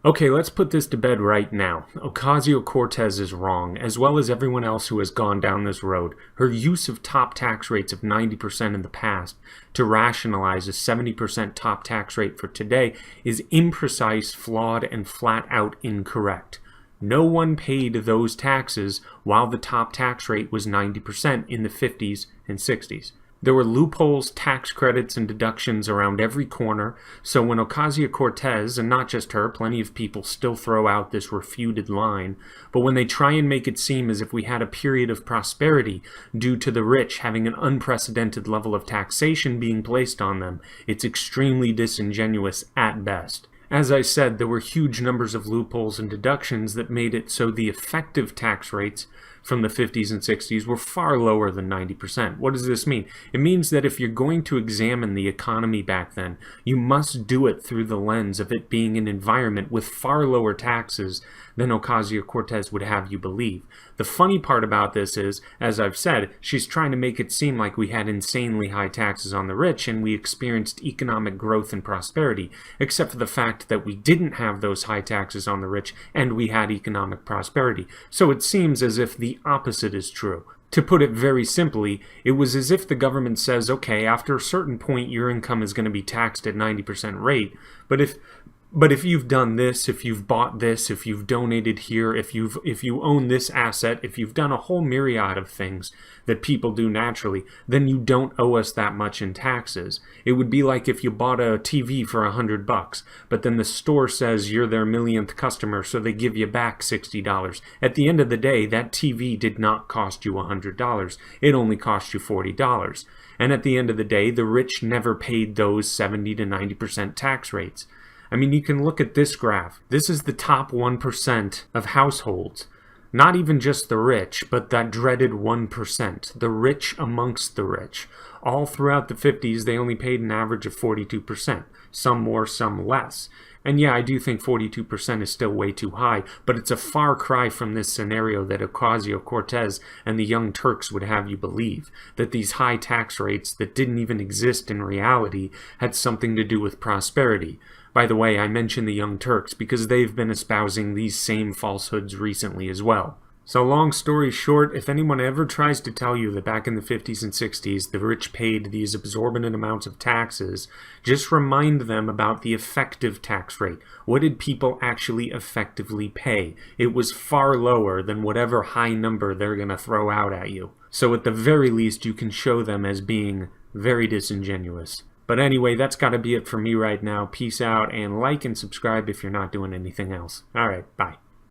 Okay, let's put this to bed right now. Ocasio Cortez is wrong, as well as everyone else who has gone down this road. Her use of top tax rates of 90% in the past to rationalize a 70% top tax rate for today is imprecise, flawed, and flat out incorrect. No one paid those taxes while the top tax rate was 90% in the 50s and 60s. There were loopholes, tax credits, and deductions around every corner, so when Ocasio-Cortez, and not just her, plenty of people still throw out this refuted line, but when they try and make it seem as if we had a period of prosperity due to the rich having an unprecedented level of taxation being placed on them, it's extremely disingenuous at best. As I said, there were huge numbers of loopholes and deductions that made it so the effective tax rates from the 50s and 60s were far lower than 90%. What does this mean? It means that if you're going to examine the economy back then, you must do it through the lens of it being an environment with far lower taxes than Ocasio-Cortez would have you believe. The funny part about this is, as I've said, she's trying to make it seem like we had insanely high taxes on the rich and we experienced economic growth and prosperity, except for the fact that we didn't have those high taxes on the rich and we had economic prosperity. So it seems as if the opposite is true. To put it very simply, it was as if the government says, okay, after a certain point your income is going to be taxed at 90% rate, but if you've done this, if you've bought this, if you've donated here, if you own this asset, if you've done a whole myriad of things that people do naturally, then you don't owe us that much in taxes. It would be like if you bought a TV for $100, but then the store says you're their millionth customer, so they give you back $60. At the end of the day, that TV did not cost you $100. It only cost you $40. And at the end of the day, the rich never paid those 70 to 90% tax rates. I mean, you can look at this graph. This is the top 1% of households. Not even just the rich, but that dreaded 1%. The rich amongst the rich. All throughout the 50s, they only paid an average of 42%. Some more, some less. And yeah, I do think 42% is still way too high, but it's a far cry from this scenario that Ocasio-Cortez and the Young Turks would have you believe, that these high tax rates that didn't even exist in reality had something to do with prosperity. By the way, I mention the Young Turks because they've been espousing these same falsehoods recently as well. So long story short, if anyone ever tries to tell you that back in the 50s and 60s the rich paid these exorbitant amounts of taxes, just remind them about the effective tax rate. What did people actually effectively pay? It was far lower than whatever high number they're going to throw out at you. So at the very least you can show them as being very disingenuous. But anyway, that's got to be it for me right now. Peace out, and like and subscribe if you're not doing anything else. Alright, bye.